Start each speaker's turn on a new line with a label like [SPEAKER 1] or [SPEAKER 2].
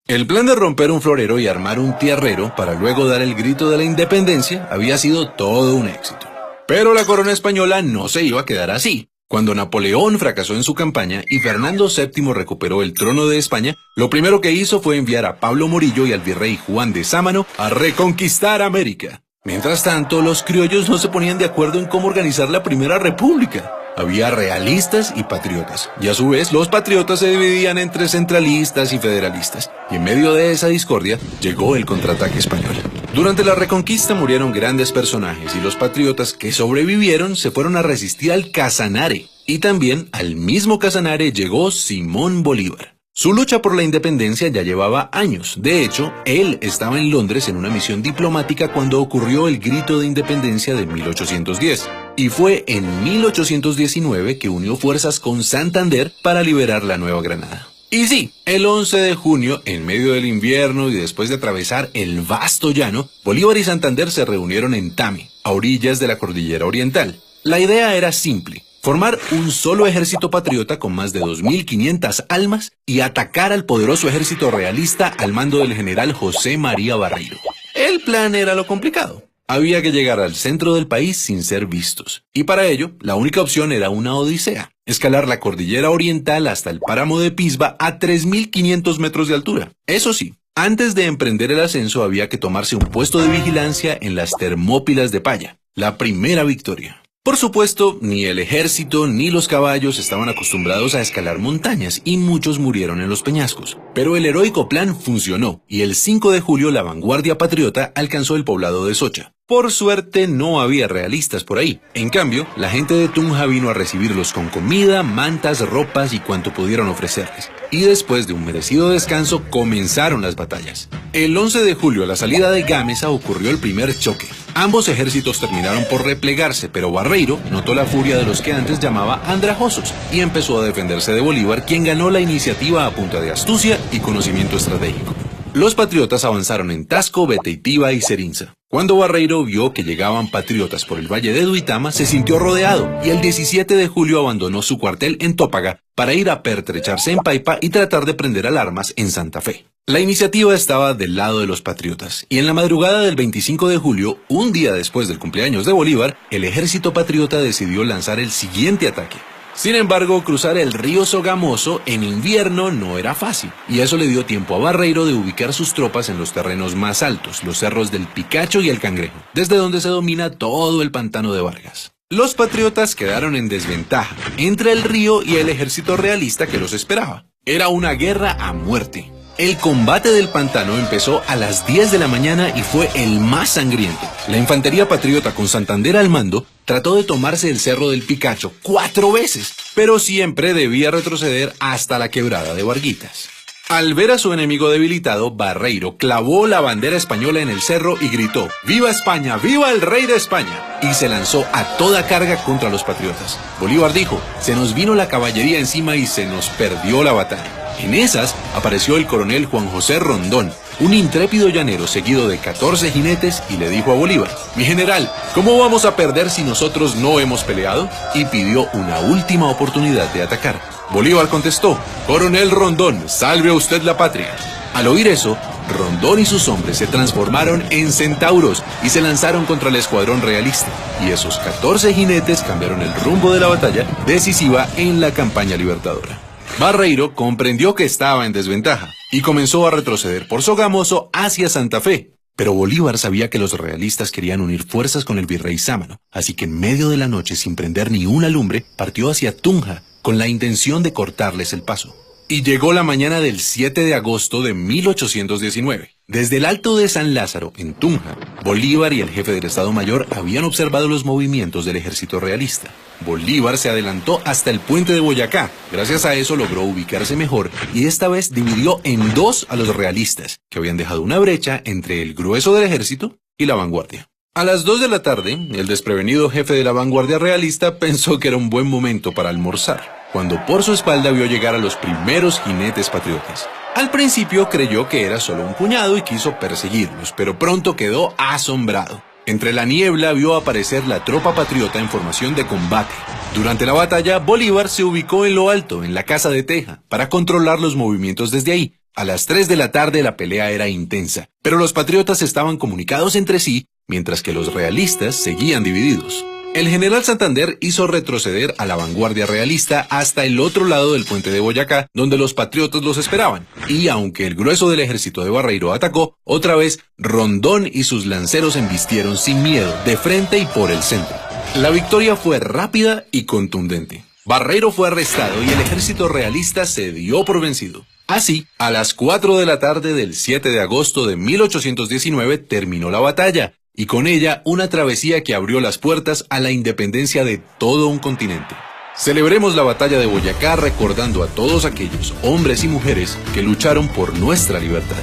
[SPEAKER 1] El plan de romper un florero y armar un tierrero para luego dar el grito de la independencia había sido todo un éxito. Pero la corona española no se iba a quedar así. Cuando Napoleón fracasó en su campaña y Fernando VII recuperó el trono de España, lo primero que hizo fue enviar a Pablo Morillo y al virrey Juan de Sámano a reconquistar América. Mientras tanto, los criollos no se ponían de acuerdo en cómo organizar la Primera República. Había realistas y patriotas, y a su vez los patriotas se dividían entre centralistas y federalistas, y en medio de esa discordia llegó el contraataque español. Durante la Reconquista murieron grandes personajes y los patriotas que sobrevivieron se fueron a resistir al Casanare, y también al mismo Casanare llegó Simón Bolívar. Su lucha por la independencia ya llevaba años. De hecho, él estaba en Londres en una misión diplomática cuando ocurrió el Grito de Independencia de 1810. Y fue en 1819 que unió fuerzas con Santander para liberar la Nueva Granada. Y sí, el 11 de junio, en medio del invierno y después de atravesar el vasto llano, Bolívar y Santander se reunieron en Tame, a orillas de la Cordillera Oriental. La idea era simple: formar un solo ejército patriota con más de 2.500 almas y atacar al poderoso ejército realista al mando del general José María Barreiro. El plan era lo complicado. Había que llegar al centro del país sin ser vistos. Y para ello, la única opción era una odisea: escalar la Cordillera Oriental hasta el páramo de Pisba a 3.500 metros de altura. Eso sí, antes de emprender el ascenso había que tomarse un puesto de vigilancia en las Termópilas de Paya, la primera victoria. Por supuesto, ni el ejército ni los caballos estaban acostumbrados a escalar montañas y muchos murieron en los peñascos. Pero el heroico plan funcionó y el 5 de julio la vanguardia patriota alcanzó el poblado de Socha. Por suerte no había realistas por ahí. En cambio, la gente de Tunja vino a recibirlos con comida, mantas, ropas y cuanto pudieron ofrecerles. Y después de un merecido descanso comenzaron las batallas. El 11 de julio a la salida de Gámeza ocurrió el primer choque. Ambos ejércitos terminaron por replegarse, pero Barreiro notó la furia de los que antes llamaba andrajosos y empezó a defenderse de Bolívar, quien ganó la iniciativa a punta de astucia y conocimiento estratégico. Los patriotas avanzaron en Tasco, Beteitiva y Serinza. Cuando Barreiro vio que llegaban patriotas por el valle de Duitama, se sintió rodeado y el 17 de julio abandonó su cuartel en Tópaga para ir a pertrecharse en Paipa y tratar de prender alarmas en Santa Fe. La iniciativa estaba del lado de los patriotas, y en la madrugada del 25 de julio, un día después del cumpleaños de Bolívar, el ejército patriota decidió lanzar el siguiente ataque. Sin embargo, cruzar el río Sogamoso en invierno no era fácil, y eso le dio tiempo a Barreiro de ubicar sus tropas en los terrenos más altos, los cerros del Picacho y el Cangrejo, desde donde se domina todo el pantano de Vargas. Los patriotas quedaron en desventaja entre el río y el ejército realista que los esperaba. Era una guerra a muerte. El combate del pantano empezó a las 10 de la mañana y fue el más sangriento. La infantería patriota con Santander al mando trató de tomarse el cerro del Picacho 4 veces, pero siempre debía retroceder hasta la quebrada de Varguitas. Al ver a su enemigo debilitado, Barreiro clavó la bandera española en el cerro y gritó: ¡Viva España! ¡Viva el rey de España! Y se lanzó a toda carga contra los patriotas. Bolívar dijo: se nos vino la caballería encima y se nos perdió la batalla. En esas apareció el coronel Juan José Rondón, un intrépido llanero seguido de 14 jinetes, y le dijo a Bolívar: mi general, ¿cómo vamos a perder si nosotros no hemos peleado? Y pidió una última oportunidad de atacar. Bolívar contestó: coronel Rondón, salve a usted la patria. Al oír eso, Rondón y sus hombres se transformaron en centauros y se lanzaron contra el escuadrón realista. Y esos 14 jinetes cambiaron el rumbo de la batalla decisiva en la campaña libertadora. Barreiro comprendió que estaba en desventaja y comenzó a retroceder por Sogamoso hacia Santa Fe. Pero Bolívar sabía que los realistas querían unir fuerzas con el virrey Sámano, así que en medio de la noche, sin prender ni una lumbre, partió hacia Tunja con la intención de cortarles el paso. Y llegó la mañana del 7 de agosto de 1819. Desde el Alto de San Lázaro, en Tunja, Bolívar y el jefe del Estado Mayor habían observado los movimientos del ejército realista. Bolívar se adelantó hasta el puente de Boyacá. Gracias a eso logró ubicarse mejor y esta vez dividió en dos a los realistas, que habían dejado una brecha entre el grueso del ejército y la vanguardia. A las 2 de la tarde, el desprevenido jefe de la vanguardia realista pensó que era un buen momento para almorzar, cuando por su espalda vio llegar a los primeros jinetes patriotas. Al principio creyó que era solo un puñado y quiso perseguirlos, pero pronto quedó asombrado. Entre la niebla vio aparecer la tropa patriota en formación de combate. Durante la batalla, Bolívar se ubicó en lo alto, en la casa de teja, para controlar los movimientos desde ahí, A las 3 de la tarde la pelea era intensa, pero los patriotas estaban comunicados entre sí, mientras que los realistas seguían divididos. El general Santander hizo retroceder a la vanguardia realista hasta el otro lado del puente de Boyacá, donde los patriotas los esperaban. Y aunque el grueso del ejército de Barreiro atacó, otra vez Rondón y sus lanceros embistieron sin miedo, de frente y por el centro. La victoria fue rápida y contundente. Barreiro fue arrestado y el ejército realista se dio por vencido. Así, a las 4 de la tarde del 7 de agosto de 1819 terminó la batalla, y con ella una travesía que abrió las puertas a la independencia de todo un continente. Celebremos la batalla de Boyacá recordando a todos aquellos hombres y mujeres que lucharon por nuestra libertad.